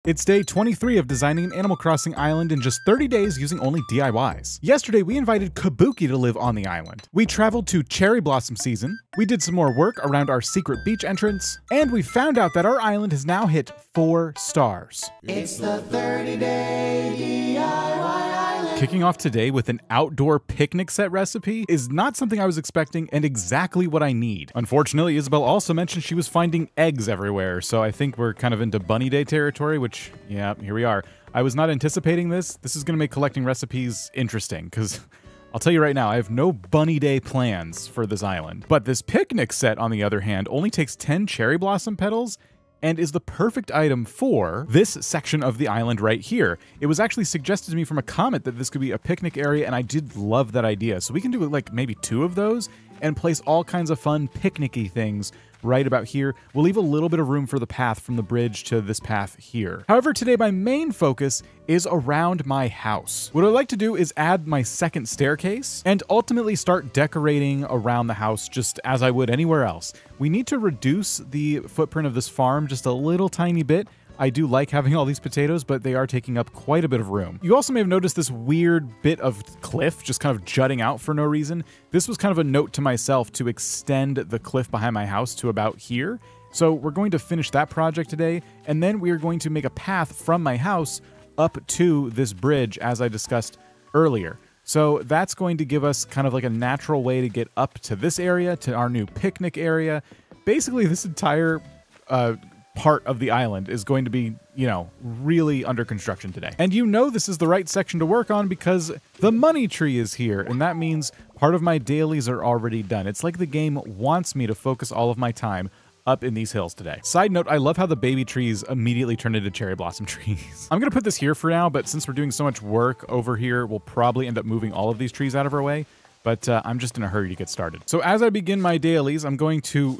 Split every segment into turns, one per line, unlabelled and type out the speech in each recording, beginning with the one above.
It's day 23 of designing an Animal Crossing island in just 30 days using only DIYs. Yesterday, we invited Kabuki to live on the island. We traveled to cherry blossom season, we did some more work around our secret beach entrance, and we found out that our island has now hit 4 stars.
It's the 30-day DIY island.
Kicking off today with an outdoor picnic set recipe is not something I was expecting and exactly what I need. Unfortunately, Isabel also mentioned she was finding eggs everywhere, so I think we're kind of into bunny day territory, which, yeah, here we are. I was not anticipating this. This is going to make collecting recipes interesting, because I'll tell you right now, I have no bunny day plans for this island. But this picnic set, on the other hand, only takes 10 cherry blossom petals and is the perfect item for this section of the island right here. It was actually suggested to me from a comment that this could be a picnic area, and I did love that idea. So we can do like maybe 2 of those and place all kinds of fun picnic-y things right about here. We'll leave a little bit of room for the path from the bridge to this path here. However, today my main focus is around my house. What I'd like to do is add my second staircase and ultimately start decorating around the house just as I would anywhere else. We need to reduce the footprint of this farm just a little tiny bit. I do like having all these potatoes, but they are taking up quite a bit of room. You also may have noticed this weird bit of cliff just kind of jutting out for no reason. This was kind of a note to myself to extend the cliff behind my house to about here. So we're going to finish that project today, and then we are going to make a path from my house up to this bridge as I discussed earlier. So that's going to give us kind of like a natural way to get up to this area, to our new picnic area. Basically, this entire part of the island is going to be, you know, really under construction today. And you know this is the right section to work on because the money tree is here, and that means part of my dailies are already done. It's like the game wants me to focus all of my time up in these hills today. Side note, I love how the baby trees immediately turn into cherry blossom trees. I'm gonna put this here for now, but since we're doing so much work over here, we'll probably end up moving all of these trees out of our way, but I'm just in a hurry to get started. So as I begin my dailies, I'm going to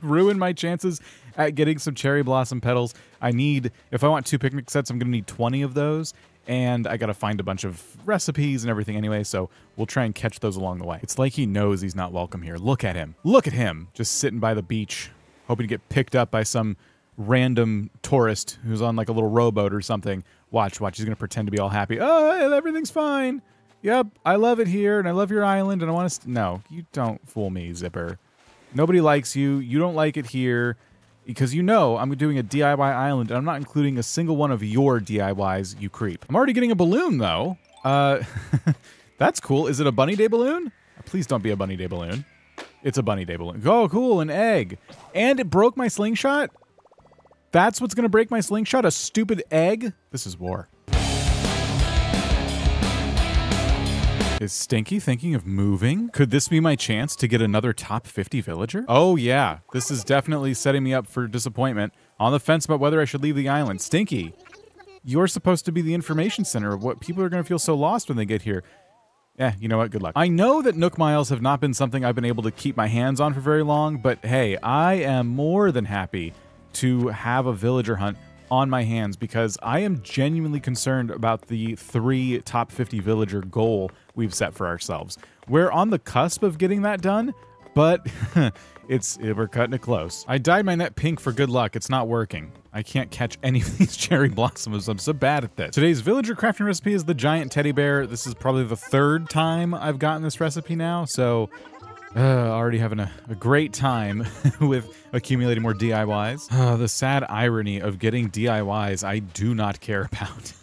ruin my chances at getting some cherry blossom petals. If I want 2 picnic sets, I'm gonna need 20 of those, and I gotta find a bunch of recipes and everything anyway, so we'll try and catch those along the way. It's like he knows he's not welcome here. Look at him. Look at him, just sitting by the beach, hoping to get picked up by some random tourist who's on like a little rowboat or something. Watch, he's gonna pretend to be all happy. Oh, everything's fine. Yep, I love it here, and I love your island, and I wanna... No, you don't fool me, Zipper. Nobody likes you. You don't like it here. Because you know I'm doing a DIY island, and I'm not including a single one of your DIYs, you creep. I'm already getting a balloon, though. That's cool. Is it a bunny day balloon? Please don't be a bunny day balloon. It's a bunny day balloon. Oh, cool, an egg. And it broke my slingshot? That's what's gonna break my slingshot? A stupid egg? This is war. Is Stinky thinking of moving? Could this be my chance to get another top 50 villager? Oh yeah, this is definitely setting me up for disappointment. On the fence about whether I should leave the island. Stinky, you're supposed to be the information center of what people are going to feel so lost when they get here. You know what? Good luck. I know that Nook Miles have not been something I've been able to keep my hands on for very long, but hey, I am more than happy to have a villager hunt on my hands because I am genuinely concerned about the 3 top 50 villager goal we've set for ourselves. We're on the cusp of getting that done, but we're cutting it close. I dyed my net pink for good luck. It's not working. I can't catch any of these cherry blossoms. I'm so bad at this. Today's villager crafting recipe is the giant teddy bear. This is probably the 3rd time I've gotten this recipe now, so already having a great time with accumulating more DIYs. The sad irony of getting DIYs I do not care about.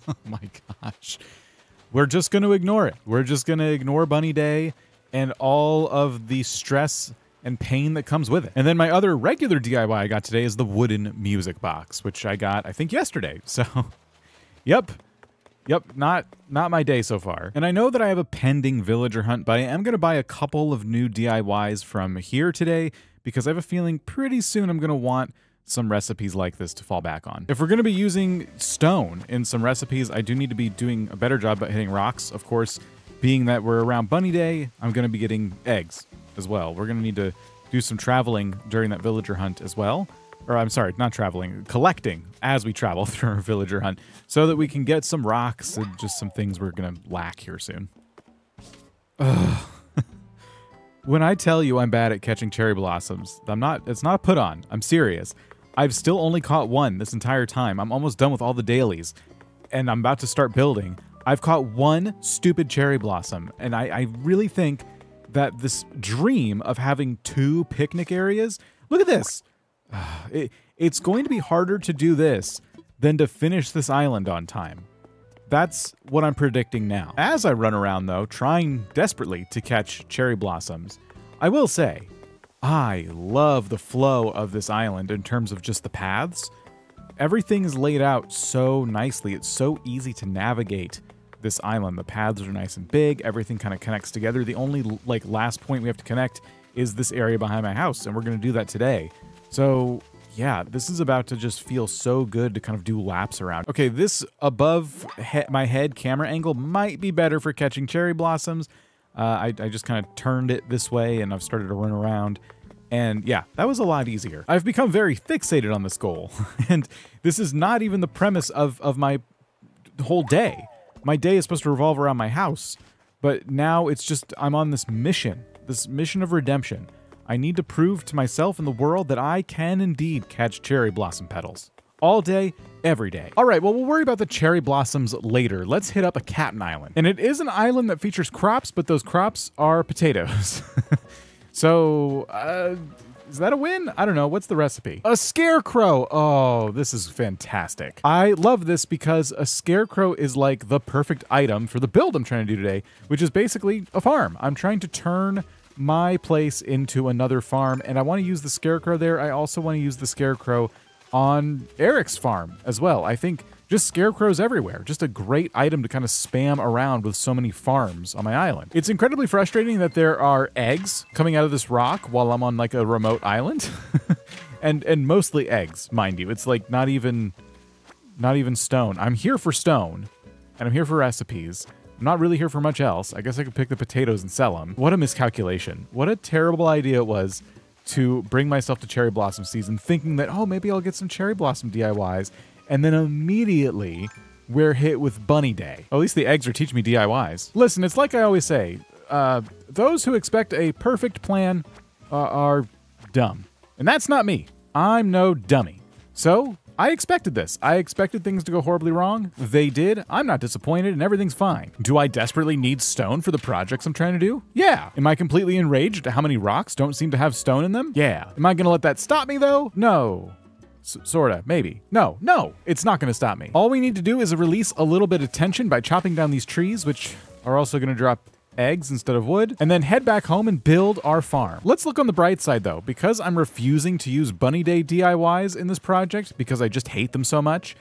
Oh my gosh. We're just going to ignore it. We're just going to ignore Bunny Day and all of the stress and pain that comes with it. And then my other regular DIY I got today is the wooden music box, which I got, I think, yesterday. So, yep, not my day so far. And I know that I have a pending villager hunt, but I am going to buy a couple of new DIYs from here today because I have a feeling pretty soon I'm going to want some recipes like this to fall back on. If we're going to be using stone in some recipes, I do need to be doing a better job at hitting rocks. Of course, being that we're around Bunny Day, I'm going to be getting eggs as well. We're going to need to do some traveling during that villager hunt as well. Or I'm sorry, not traveling, collecting as we travel through our villager hunt so that we can get some rocks and just some things we're going to lack here soon. Ugh. When I tell you I'm bad at catching cherry blossoms, it's not a put on. I'm serious. I've still only caught one this entire time. I'm almost done with all the dailies, and I'm about to start building. I've caught one stupid cherry blossom, and I really think that this dream of having 2 picnic areas, look at this. It's going to be harder to do this than to finish this island on time. That's what I'm predicting now. As I run around, though, trying desperately to catch cherry blossoms, I will say, I love the flow of this island in terms of just the paths. Everything is laid out so nicely. It's so easy to navigate this island. The paths are nice and big. Everything kind of connects together. The only last point we have to connect is this area behind my house, and we're going to do that today. So yeah, this is about to just feel so good to kind of do laps around. Okay, this above my head camera angle might be better for catching cherry blossoms. I just kind of turned it this way and I've started to run around. And yeah, that was a lot easier. I've become very fixated on this goal. And this is not even the premise of my whole day. My day is supposed to revolve around my house. But now it's just, I'm on this mission of redemption. I need to prove to myself and the world that I can indeed catch cherry blossom petals. All day, every day. All right, well, we'll worry about the cherry blossoms later. Let's hit up a Captain Island. And it is an island that features crops, but those crops are potatoes. So, is that a win? I don't know. What's the recipe? A scarecrow. Oh, this is fantastic. I love this because a scarecrow is like the perfect item for the build I'm trying to do today, which is basically a farm. I'm trying to turn my place into another farm, and I want to use the scarecrow there. I also want to use the scarecrow on Eric's farm as well. I think just scarecrows everywhere. Just a great item to kind of spam around with so many farms on my island. It's incredibly frustrating that there are eggs coming out of this rock while I'm on like a remote island. and mostly eggs, mind you. It's like not even stone. I'm here for stone, and I'm here for recipes. I'm not really here for much else. I guess I could pick the potatoes and sell them. What a miscalculation. What a terrible idea it was to bring myself to cherry blossom season thinking that, oh, maybe I'll get some cherry blossom DIYs. And then immediately we're hit with bunny day. At least the eggs are teaching me DIYs. Listen, it's like I always say, those who expect a perfect plan are dumb. And that's not me. I'm no dummy. So I expected this. I expected things to go horribly wrong. They did. I'm not disappointed and everything's fine. Do I desperately need stone for the projects I'm trying to do? Yeah. Am I completely enraged at how many rocks don't seem to have stone in them? Yeah. Am I gonna let that stop me though? No. Sorta, maybe. No, it's not gonna stop me. All we need to do is release a little bit of tension by chopping down these trees, which are also gonna drop eggs instead of wood, and then head back home and build our farm. Let's look on the bright side though. Because I'm refusing to use Bunny Day DIYs in this project because I just hate them so much,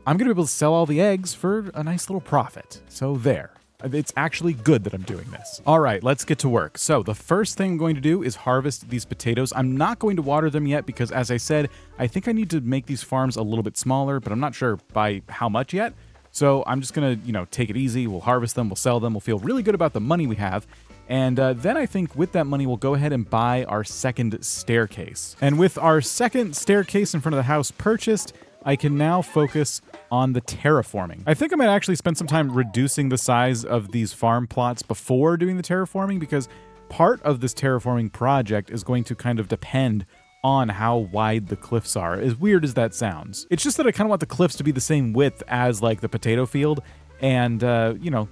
I'm gonna be able to sell all the eggs for a nice little profit. So there. It's actually good that I'm doing this. All right, let's get to work. So the first thing I'm going to do is harvest these potatoes. I'm not going to water them yet because, as I said, I think I need to make these farms a little bit smaller, but I'm not sure by how much yet. So I'm just gonna, take it easy. We'll harvest them, we'll sell them, we'll feel really good about the money we have. And then I think with that money, we'll go ahead and buy our second staircase. And with our second staircase in front of the house purchased, I can now focus on the terraforming. I think I might actually spend some time reducing the size of these farm plots before doing the terraforming, because part of this terraforming project is going to kind of depend on how wide the cliffs are, as weird as that sounds. It's just that I kind of want the cliffs to be the same width as like the potato field. And,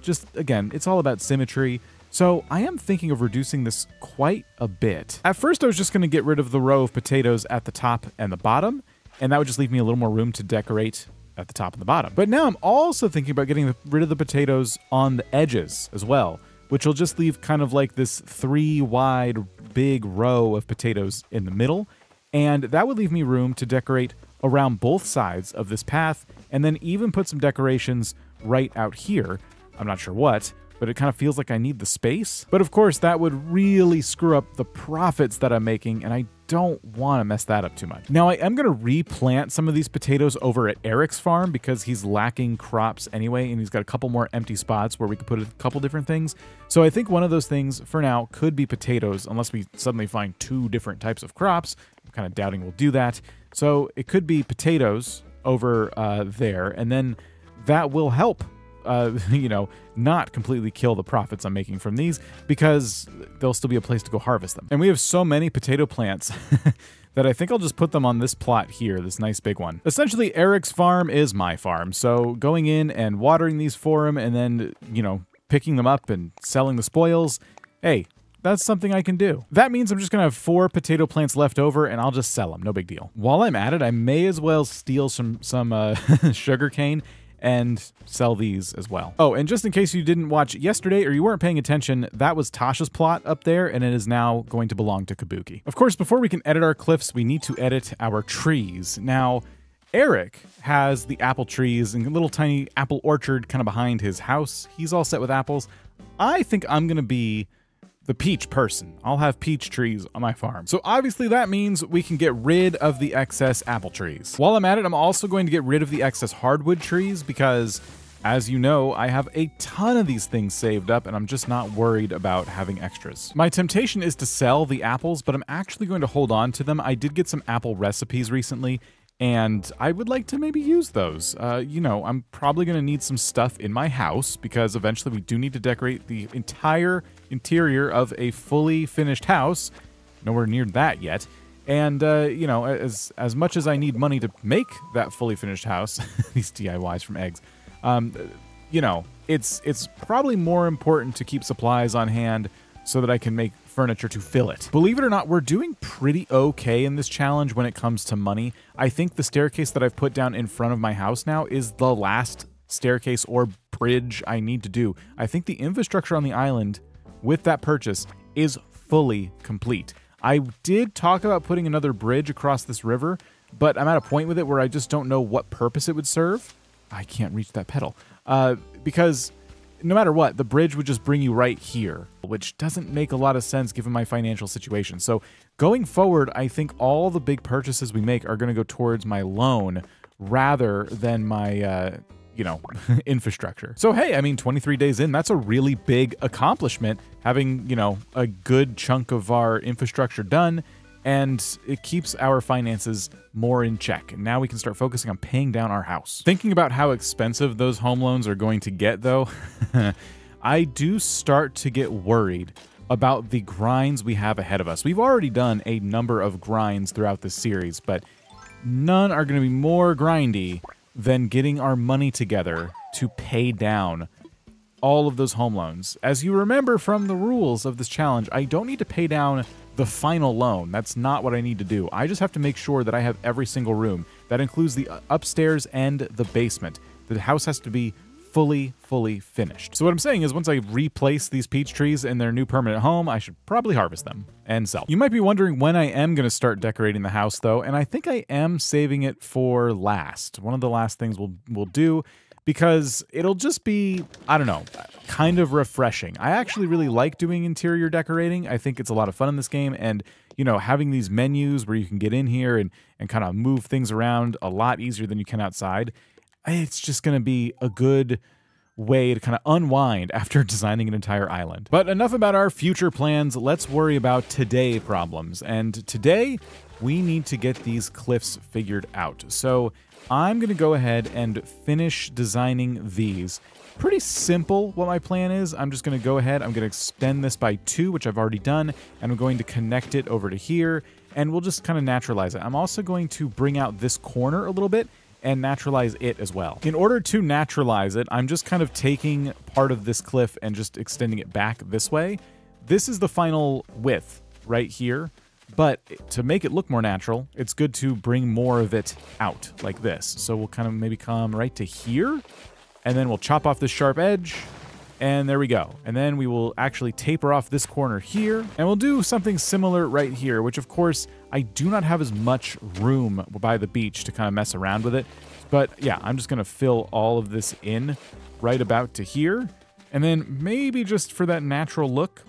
just again, it's all about symmetry. So I am thinking of reducing this quite a bit. At first, I was just going to get rid of the row of potatoes at the top and the bottom, and that would just leave me a little more room to decorate at the top and the bottom. But now I'm also thinking about getting rid of the potatoes on the edges as well, which will just leave kind of like this 3 wide big row of potatoes in the middle. And that would leave me room to decorate around both sides of this path, and then even put some decorations right out here. I'm not sure what, but it kind of feels like I need the space. But of course, that would really screw up the profits that I'm making, and I don't want to mess that up too much. Now, I am going to replant some of these potatoes over at Eric's farm because he's lacking crops anyway, and he's got a couple more empty spots where we could put a couple different things. So I think one of those things, for now, could be potatoes, unless we suddenly find 2 different types of crops. I'm kind of doubting we'll do that. So it could be potatoes over there, and then that will help not completely kill the profits I'm making from these, because there'll still be a place to go harvest them. And we have so many potato plants that I think I'll just put them on this plot here, this nice big one. Essentially, Eric's farm is my farm, so going in and watering these for him and then, you know, picking them up and selling the spoils, hey, that's something I can do. That means I'm just gonna have 4 potato plants left over and I'll just sell them, no big deal. While I'm at it, I may as well steal some sugar cane and sell these as well. Oh, and just in case you didn't watch yesterday or you weren't paying attention, that was Tasha's plot up there, and it is now going to belong to Kabuki. Of course, before we can edit our cliffs, we need to edit our trees. Now, Eric has the apple trees and a little tiny apple orchard kind of behind his house. He's all set with apples. I think I'm gonna be the peach person. I'll have peach trees on my farm. So obviously that means we can get rid of the excess apple trees. While I'm at it, I'm also going to get rid of the excess hardwood trees because, as you know, I have a ton of these things saved up and I'm just not worried about having extras. My temptation is to sell the apples, but I'm actually going to hold on to them. I did get some apple recipes recently, and I would like to maybe use those. You know, I'm probably going to need some stuff in my house because eventually we do need to decorate the entire interior of a fully finished house. Nowhere near that yet. And, you know, as much as I need money to make that fully finished house, these DIYs from eggs, you know, it's probably more important to keep supplies on hand so that I can make furniture to fill it. Believe it or not, we're doing pretty okay in this challenge when it comes to money. I think the staircase that I've put down in front of my house now is the last staircase or bridge I need to do. I think the infrastructure on the island with that purchase is fully complete. I did talk about putting another bridge across this river, but I'm at a point with it where I just don't know what purpose it would serve. I can't reach that pedal. Because no matter what, the bridge would just bring you right here, which doesn't make a lot of sense given my financial situation. So going forward, I think all the big purchases we make are going to go towards my loan rather than my, you know, infrastructure. So hey, I mean, 23 days in, that's a really big accomplishment, having, you know, a good chunk of our infrastructure done, and it keeps our finances more in check. And now we can start focusing on paying down our house. Thinking about how expensive those home loans are going to get though, I do start to get worried about the grinds we have ahead of us. We've already done a number of grinds throughout this series, but none are going to be more grindy than getting our money together to pay down all of those home loans. As you remember from the rules of this challenge, I don't need to pay down the final loan. That's not what I need to do. I just have to make sure that I have every single room. That includes the upstairs and the basement. The house has to be fully finished. So what I'm saying is once I replace these peach trees in their new permanent home, I should probably harvest them and sell. You might be wondering when I am going to start decorating the house though, and I think I am saving it for last. One of the last things we'll do, because it'll just be, I don't know, kind of refreshing. I actually really like doing interior decorating. I think it's a lot of fun in this game, and you know, having these menus where you can get in here and kind of move things around a lot easier than you can outside, it's just going to be a good way to kind of unwind after designing an entire island. But enough about our future plans. Let's worry about today problems. And today, we need to get these cliffs figured out. So I'm going to go ahead and finish designing these. Pretty simple what my plan is. I'm just going to go ahead, I'm going to extend this by 2, which I've already done, and I'm going to connect it over to here, and we'll just kind of naturalize it. I'm also going to bring out this corner a little bit and naturalize it as well. In order to naturalize it, I'm just kind of taking part of this cliff and just extending it back this way. This is the final width right here, but to make it look more natural, it's good to bring more of it out like this. So we'll kind of maybe come right to here, and then we'll chop off this sharp edge, and there we go. And then we will actually taper off this corner here, and we'll do something similar right here, which of course, I do not have as much room by the beach to kind of mess around with it. But yeah, I'm just gonna fill all of this in right about to here. And then maybe just for that natural look,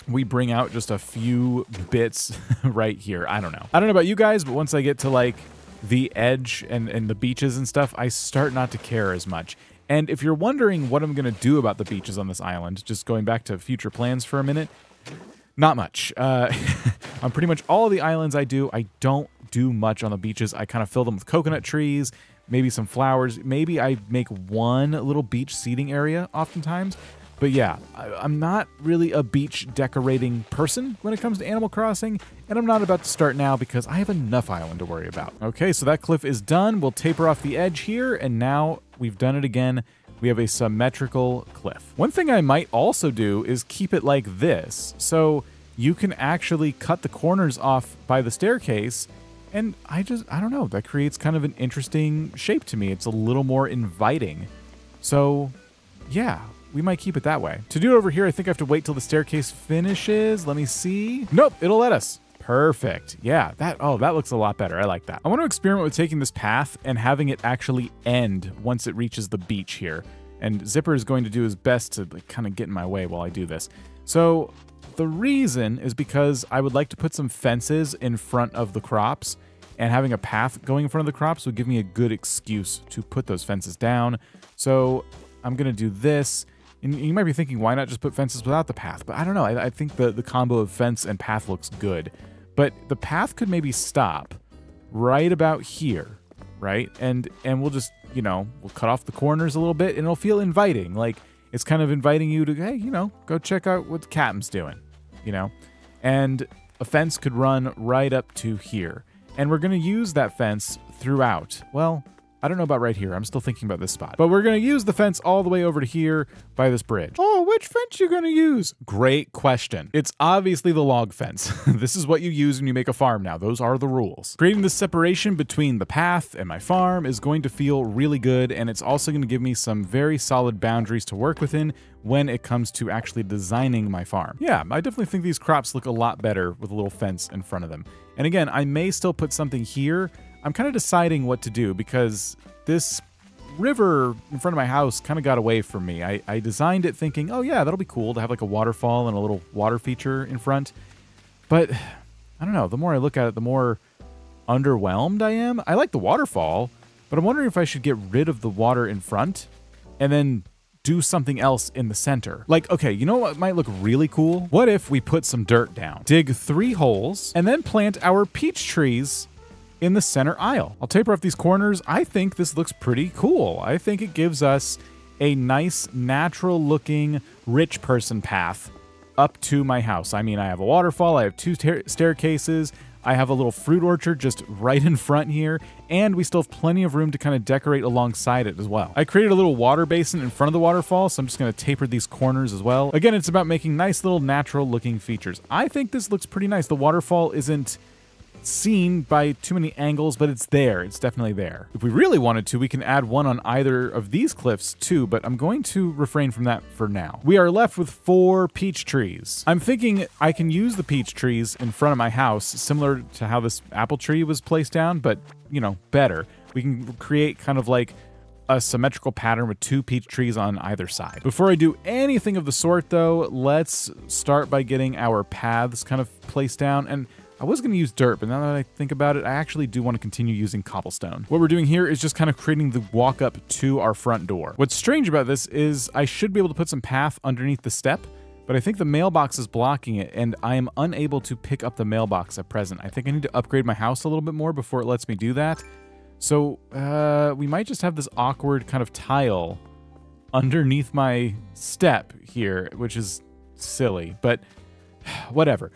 we bring out just a few bits right here. I don't know. I don't know about you guys, but once I get to like the edge and the beaches and stuff, I start not to care as much. And if you're wondering what I'm going to do about the beaches on this island, just going back to future plans for a minute, not much. On pretty much all of the islands I don't do much on the beaches. I kind of fill them with coconut trees, maybe some flowers. Maybe I make one little beach seating area oftentimes. But yeah, I'm not really a beach decorating person when it comes to Animal Crossing, and I'm not about to start now because I have enough island to worry about. Okay, so that cliff is done. We'll taper off the edge here, and now we've done it again. We have a symmetrical cliff. One thing I might also do is keep it like this. So you can actually cut the corners off by the staircase, and I don't know, that creates kind of an interesting shape to me. It's a little more inviting. So yeah, we might keep it that way. To do it over here, I think I have to wait till the staircase finishes. Let me see. Nope, it'll let us. Perfect. Yeah, that looks a lot better. I like that. I want to experiment with taking this path and having it actually end once it reaches the beach here. And Zipper is going to do his best to kind of get in my way while I do this. So the reason is because I would like to put some fences in front of the crops, and having a path going in front of the crops would give me a good excuse to put those fences down. So I'm going to do this. And you might be thinking, why not just put fences without the path? But I don't know. I think the combo of fence and path looks good. But the path could maybe stop right about here, right? And we'll just, we'll cut off the corners a little bit, and it'll feel inviting. Like, it's kind of inviting you to, hey, go check out what the captain's doing, And a fence could run right up to here. And we're going to use that fence throughout. Well, I don't know about right here. I'm still thinking about this spot. But we're going to use the fence all the way over to here by this bridge. Oh, which fence you going to use? Great question. It's obviously the log fence. This is what you use when you make a farm now. Those are the rules. Creating this separation between the path and my farm is going to feel really good, and it's also going to give me some very solid boundaries to work within when it comes to actually designing my farm. Yeah, I definitely think these crops look a lot better with a little fence in front of them. And again, I may still put something here. I'm kind of deciding what to do because this river in front of my house kind of got away from me. I designed it thinking, oh yeah, that'll be cool to have like a waterfall and a little water feature in front. But I don't know, the more I look at it, the more underwhelmed I am. I like the waterfall, but I'm wondering if I should get rid of the water in front and then do something else in the center. Like, okay, you know what might look really cool? What if we put some dirt down, dig 3 holes, and then plant our peach trees in the center aisle? I'll taper off these corners. I think this looks pretty cool. I think it gives us a nice, natural looking, rich person path up to my house. I mean, I have a waterfall, I have 2 staircases, I have a little fruit orchard just right in front here, and we still have plenty of room to kind of decorate alongside it as well. I created a little water basin in front of the waterfall, so I'm just going to taper these corners as well. Again, it's about making nice little natural looking features. I think this looks pretty nice. The waterfall isn't seen by too many angles, but it's there. It's definitely there. If we really wanted to, we can add one on either of these cliffs too, but I'm going to refrain from that for now. We are left with 4 peach trees. I'm thinking I can use the peach trees in front of my house, similar to how this apple tree was placed down, but, better. We can create kind of like a symmetrical pattern with 2 peach trees on either side. Before I do anything of the sort though, let's start by getting our paths kind of placed down. And I was going to use dirt, but now that I think about it, I actually do want to continue using cobblestone. What we're doing here is just kind of creating the walk up to our front door. What's strange about this is I should be able to put some path underneath the step, but I think the mailbox is blocking it, and I am unable to pick up the mailbox at present. I think I need to upgrade my house a little bit more before it lets me do that. So we might just have this awkward kind of tile underneath my step here, which is silly, but whatever.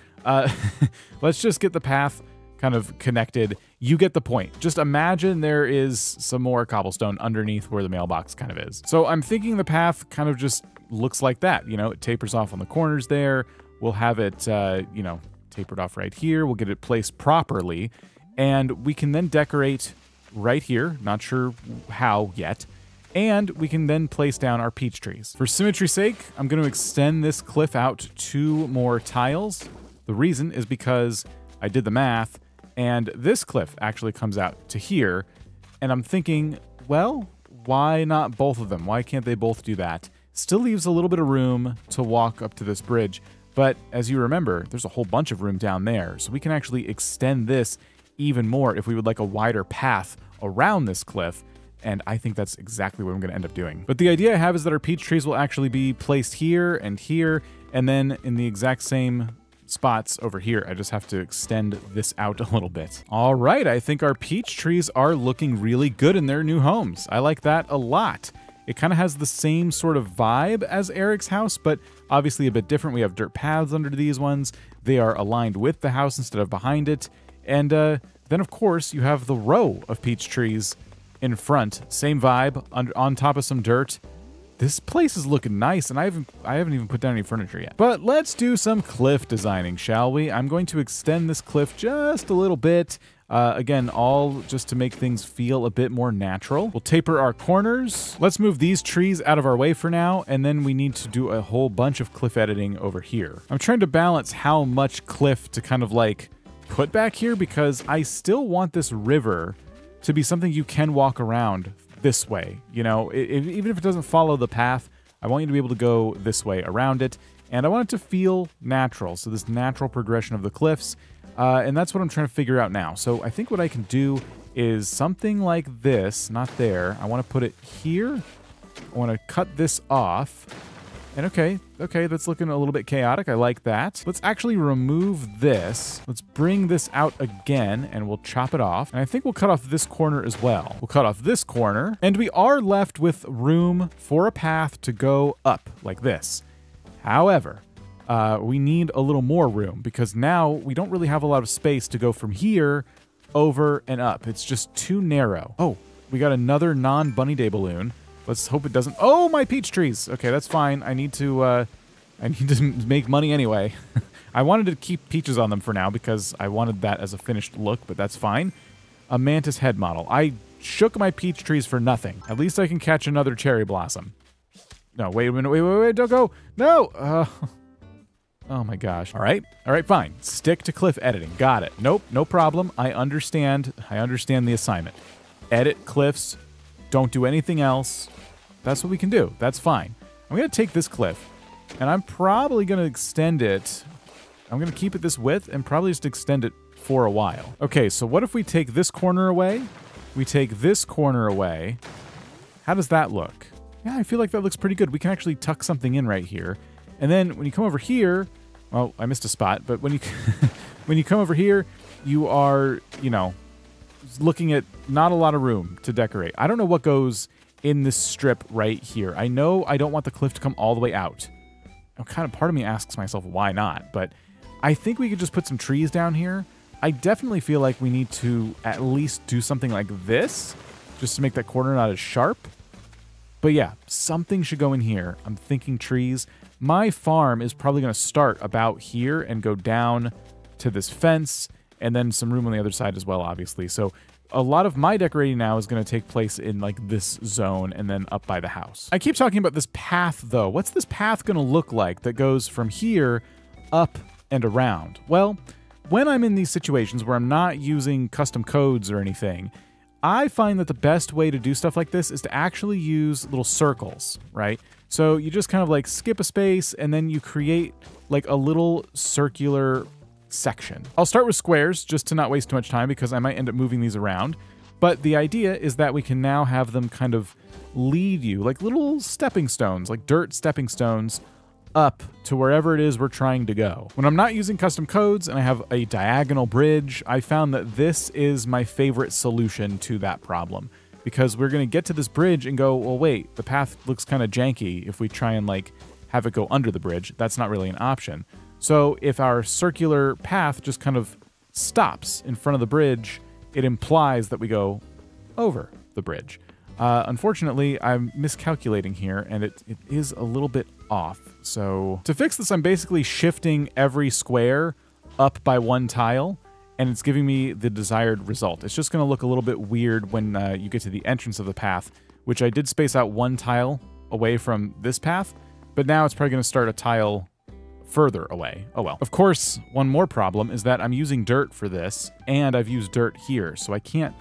Let's just get the path kind of connected. You get the point. Just imagine there is some more cobblestone underneath where the mailbox kind of is. So I'm thinking the path kind of just looks like that. It tapers off on the corners there. We'll have it, tapered off right here. We'll get it placed properly. And we can then decorate right here. Not sure how yet. And we can then place down our peach trees. For symmetry's sake, I'm going to extend this cliff out 2 more tiles. The reason is because I did the math, and this cliff actually comes out to here, and I'm thinking, well, why not both of them? Why can't they both do that? Still leaves a little bit of room to walk up to this bridge, but as you remember, there's a whole bunch of room down there, so we can actually extend this even more if we would like a wider path around this cliff, and I think that's exactly what I'm going to end up doing. But the idea I have is that our peach trees will actually be placed here, and then in the exact same spots over here. I just have to extend this out a little bit. All right, I think our peach trees are looking really good in their new homes. I like that a lot. It kind of has the same sort of vibe as Eric's house, but obviously a bit different. We have dirt paths under these ones. They are aligned with the house instead of behind it. And then, of course, you have the row of peach trees in front. Same vibe, on top of some dirt. This place is looking nice, and I haven't even put down any furniture yet. But let's do some cliff designing, shall we? I'm going to extend this cliff just a little bit. Again, all just to make things feel a bit more natural. We'll taper our corners. Let's move these trees out of our way for now, and then we need to do a whole bunch of cliff editing over here. I'm trying to balance how much cliff to kind of like put back here, because I still want this river to be something you can walk around this way. You know, even if it doesn't follow the path, I want you to be able to go this way around it, and I want it to feel natural. So this natural progression of the cliffs. And that's what I'm trying to figure out now. So I think what I can do is something like this, not there. I want to put it here. I want to cut this off. And okay, that's looking a little bit chaotic. I like that. Let's actually remove this. Let's bring this out again, and we'll chop it off. And I think we'll cut off this corner as well. We'll cut off this corner, and we are left with room for a path to go up like this. However, we need a little more room, because now we don't really have a lot of space to go from here over and up. It's just too narrow. Oh, we got another non-bunny day balloon. Let's hope it doesn't. Oh, my peach trees. Okay, that's fine. I need to make money anyway. I wanted to keep peaches on them for now because I wanted that as a finished look, but that's fine. A mantis head model. I shook my peach trees for nothing. At least I can catch another cherry blossom. No, wait a minute. Wait, don't go. No. Oh my gosh. All right, fine. Stick to cliff editing. Got it. Nope, no problem. I understand the assignment. Edit cliffs. Don't do anything else. That's what we can do. That's fine. I'm going to take this cliff, and I'm probably going to extend it. I'm going to keep it this width and probably just extend it for a while. Okay, so what if we take this corner away? We take this corner away. How does that look? Yeah, I feel like that looks pretty good. We can actually tuck something in right here. And then when you come over here, well, I missed a spot, but when you when you come over here, you are, you know, looking at not a lot of room to decorate. I don't know what goes in this strip right here. I know I don't want the cliff to come all the way out. Kind of part of me asks myself, why not? But I think we could just put some trees down here. I definitely feel like we need to at least do something like this, just to make that corner not as sharp. But yeah, something should go in here. I'm thinking trees. My farm is probably going to start about here and go down to this fence, and then some room on the other side as well, obviously. So a lot of my decorating now is going to take place in like this zone and then up by the house. I keep talking about this path though. What's this path going to look like that goes from here up and around? Well, when I'm in these situations where I'm not using custom codes or anything, I find that the best way to do stuff like this is to actually use little circles, right? So you just kind of like skip a space and then you create like a little circular section. I'll start with squares just to not waste too much time because I might end up moving these around. But the idea is that we can now have them kind of lead you like little stepping stones, like dirt stepping stones up to wherever it is we're trying to go. When I'm not using custom codes and I have a diagonal bridge, I found that this is my favorite solution to that problem, because we're going to get to this bridge and go, well, wait, the path looks kind of janky if we try and like have it go under the bridge. That's not really an option. So if our circular path just kind of stops in front of the bridge, it implies that we go over the bridge. Unfortunately, I'm miscalculating here, and it is a little bit off. So to fix this, I'm basically shifting every square up by one tile, and it's giving me the desired result. It's just going to look a little bit weird when you get to the entrance of the path, which I did space out one tile away from this path, but now it's probably going to start a tile further away. Oh well. Of course, one more problem is that I'm using dirt for this, and I've used dirt here, so I can't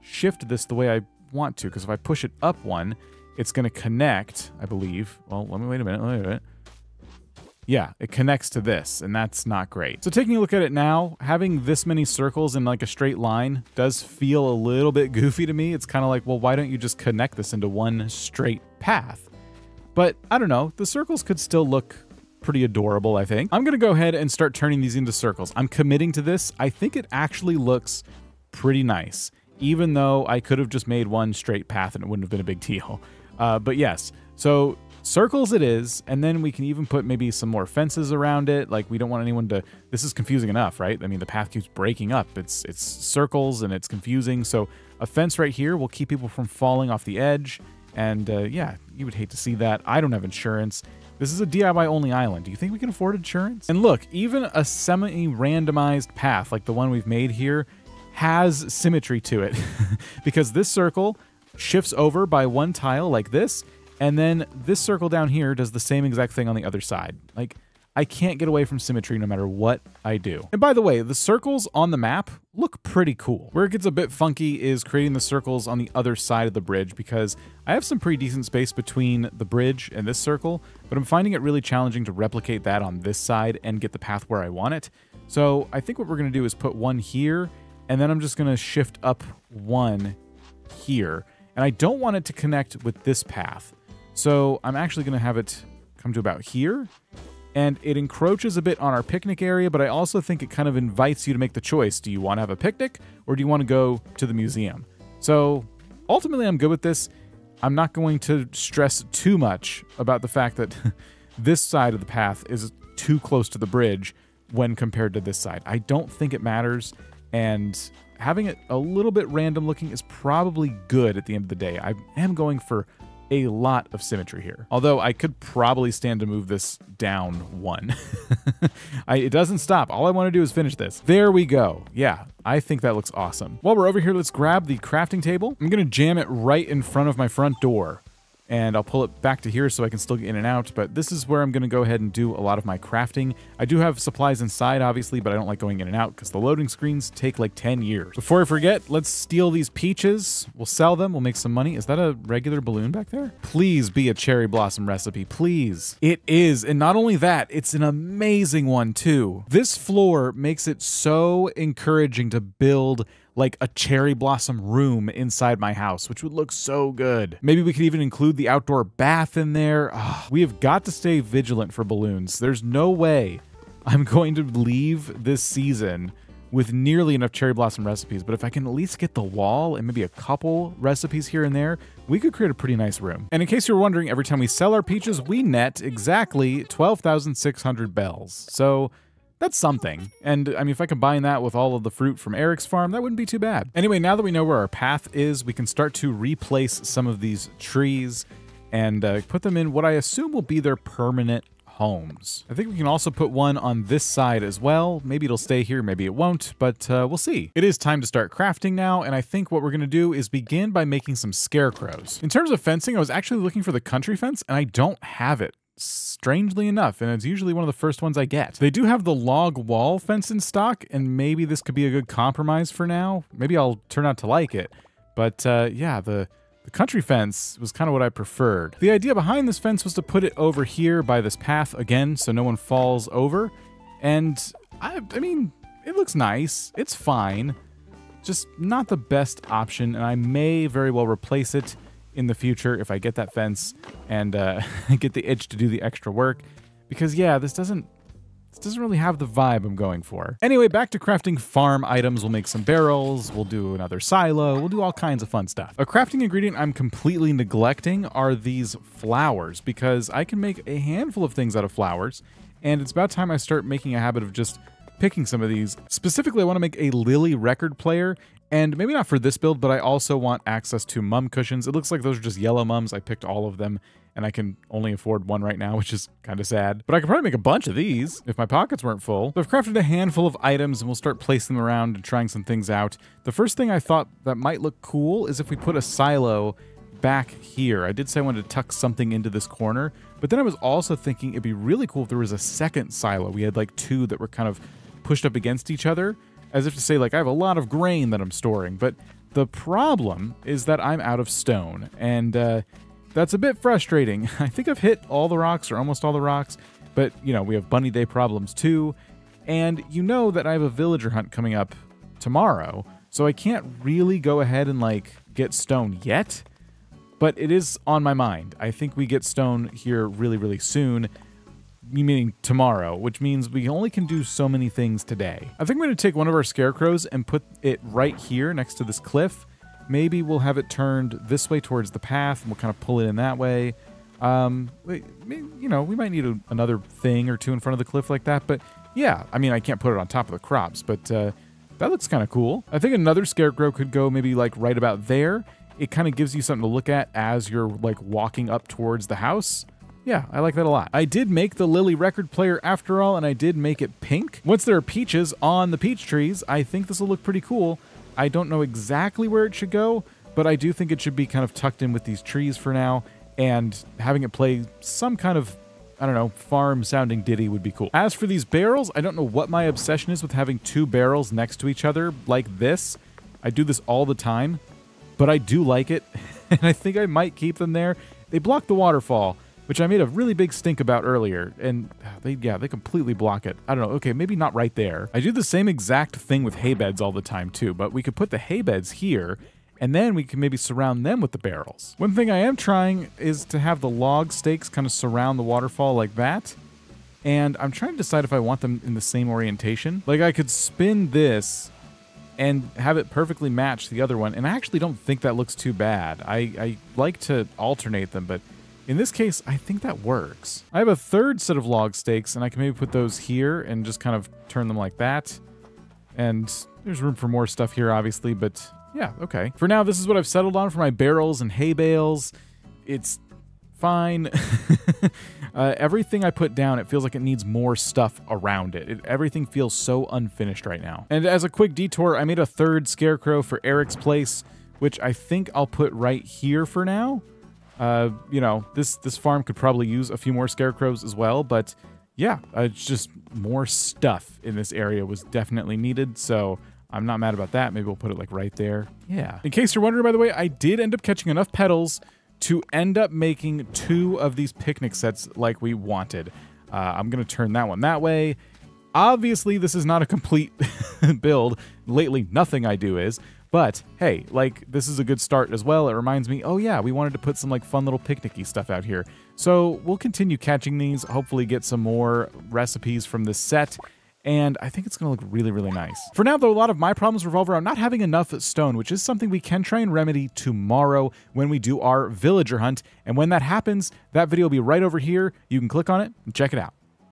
shift this the way I want to, because if I push it up one, it's going to connect, I believe. Well, wait a minute. Yeah, it connects to this, and that's not great. So taking a look at it now, having this many circles in like a straight line does feel a little bit goofy to me. It's kind of like, well, why don't you just connect this into one straight path? But I don't know, the circles could still look pretty adorable, I think. I'm going to go ahead and start turning these into circles. I'm committing to this. I think it actually looks pretty nice, even though I could have just made one straight path and it wouldn't have been a big deal. But yes, so circles it is, and then we can even put maybe some more fences around it. Like, we don't want anyone to, this is confusing enough, right? I mean, the path keeps breaking up. It's circles and it's confusing. So a fence right here will keep people from falling off the edge. And yeah, you would hate to see that. I don't have insurance. This is a DIY only island. Do you think we can afford insurance? And look, even a semi-randomized path like the one we've made here has symmetry to it because this circle shifts over by one tile like this, and then this circle down here does the same exact thing on the other side. Like, I can't get away from symmetry no matter what I do. And by the way, the circles on the map look pretty cool. Where it gets a bit funky is creating the circles on the other side of the bridge, because I have some pretty decent space between the bridge and this circle, but I'm finding it really challenging to replicate that on this side and get the path where I want it. So I think what we're gonna do is put one here, and then I'm just gonna shift up one here. And I don't want it to connect with this path. So I'm actually gonna have it come to about here. And it encroaches a bit on our picnic area, but I also think it kind of invites you to make the choice. Do you want to have a picnic, or do you want to go to the museum? So ultimately, I'm good with this. I'm not going to stress too much about the fact that this side of the path is too close to the bridge when compared to this side. I don't think it matters, and having it a little bit random looking is probably good at the end of the day. I am going for a lot of symmetry here. Although I could probably stand to move this down one. It doesn't stop. All I want to do is finish this. There we go. Yeah, I think that looks awesome. While we're over here, let's grab the crafting table. I'm gonna jam it right in front of my front door, and I'll pull it back to here so I can still get in and out, but this is where I'm gonna go ahead and do a lot of my crafting. I do have supplies inside, obviously, but I don't like going in and out because the loading screens take like 10 years. Before I forget, let's steal these peaches. We'll sell them, we'll make some money. Is that a regular balloon back there? Please be a cherry blossom recipe, please. It is, and not only that, it's an amazing one too. This floor makes it so encouraging to build like a cherry blossom room inside my house, which would look so good. Maybe we could even include the outdoor bath in there. We have got to stay vigilant for balloons. There's no way I'm going to leave this season with nearly enough cherry blossom recipes, but if I can at least get the wall and maybe a couple recipes here and there, we could create a pretty nice room. And in case you're wondering, every time we sell our peaches, we net exactly 12,600 bells. So that's something. And I mean, if I combine that with all of the fruit from Eric's farm, that wouldn't be too bad. Anyway, now that we know where our path is, we can start to replace some of these trees and put them in what I assume will be their permanent homes. I think we can also put one on this side as well. Maybe it'll stay here, maybe it won't, but we'll see. It is time to start crafting now, and I think what we're gonna do is begin by making some scarecrows. In terms of fencing, I was actually looking for the country fence, and I don't have it, strangely enough, and it's usually one of the first ones I get. They do have the log wall fence in stock, and maybe this could be a good compromise for now. Maybe I'll turn out to like it. But yeah, the country fence was kind of what I preferred. The idea behind this fence was to put it over here by this path again, so no one falls over. And I mean, it looks nice. It's fine. Just not the best option, and I may very well replace it in the future if I get that fence and get the itch to do the extra work, because yeah, this doesn't really have the vibe I'm going for. Anyway, back to crafting farm items. We'll make some barrels, we'll do another silo, we'll do all kinds of fun stuff. A crafting ingredient I'm completely neglecting are these flowers, because I can make a handful of things out of flowers, and it's about time I start making a habit of just picking some of these. Specifically, I want to make a lily record player, and maybe not for this build, but I also want access to mum cushions. It looks like those are just yellow mums. I picked all of them, and I can only afford one right now, which is kind of sad. But I could probably make a bunch of these if my pockets weren't full. So I've crafted a handful of items, and we'll start placing them around and trying some things out. The first thing I thought that might look cool is if we put a silo back here. I did say I wanted to tuck something into this corner, but then I was also thinking it'd be really cool if there was a second silo. We had like two that were kind of pushed up against each other, as if to say, like, I have a lot of grain that I'm storing. But the problem is that I'm out of stone, and that's a bit frustrating. I think I've hit all the rocks, or almost all the rocks, but, you know, we have bunny day problems too, and you know that I have a villager hunt coming up tomorrow, so I can't really go ahead and, like, get stone yet, but it is on my mind. I think we get stone here really, really soon, meaning tomorrow, which means we only can do so many things today. I think I'm going to take one of our scarecrows and put it right here next to this cliff, maybe we'll have it turned this way towards the path, and we'll kind of pull it in that way. You know, we might need another thing or two in front of the cliff like that, but yeah, I mean, I can't put it on top of the crops, but that looks kind of cool. I think another scarecrow could go maybe like right about there. It kind of gives you something to look at as you're like walking up towards the house. Yeah, I like that a lot. I did make the Lily record player after all, and I did make it pink. Once there are peaches on the peach trees, I think this will look pretty cool. I don't know exactly where it should go, but I do think it should be kind of tucked in with these trees for now, and having it play some kind of, I don't know, farm-sounding ditty would be cool. As for these barrels, I don't know what my obsession is with having two barrels next to each other like this. I do this all the time, but I do like it, and I think I might keep them there. They block the waterfall, which I made a really big stink about earlier, and they completely block it. I don't know, okay, maybe not right there. I do the same exact thing with hay beds all the time too, but we could put the hay beds here, and then we can maybe surround them with the barrels. One thing I am trying is to have the log stakes kind of surround the waterfall like that, and I'm trying to decide if I want them in the same orientation. Like, I could spin this and have it perfectly match the other one, and I actually don't think that looks too bad. I like to alternate them, but in this case, I think that works. I have a third set of log stakes, and I can maybe put those here and just kind of turn them like that. And there's room for more stuff here, obviously, but yeah, okay. For now, this is what I've settled on for my barrels and hay bales. It's fine. Everything I put down, it feels like it needs more stuff around it. Everything feels so unfinished right now. And as a quick detour, I made a third scarecrow for Eric's place, which I think I'll put right here for now. You know, this farm could probably use a few more scarecrows as well, but yeah, it's just more stuff in this area was definitely needed, so I'm not mad about that. Maybe we'll put it like right there. Yeah. In case you're wondering, by the way, I did end up catching enough petals to end up making 2 of these picnic sets like we wanted. I'm going to turn that one that way. Obviously, this is not a complete build. Lately, nothing I do is. But hey, like, this is a good start as well. It reminds me, oh yeah, we wanted to put some like fun little picnicky stuff out here. So we'll continue catching these, hopefully get some more recipes from this set. And I think it's going to look really, really nice. For now, though, a lot of my problems revolve around not having enough stone, which is something we can try and remedy tomorrow when we do our villager hunt. And when that happens, that video will be right over here. You can click on it and check it out.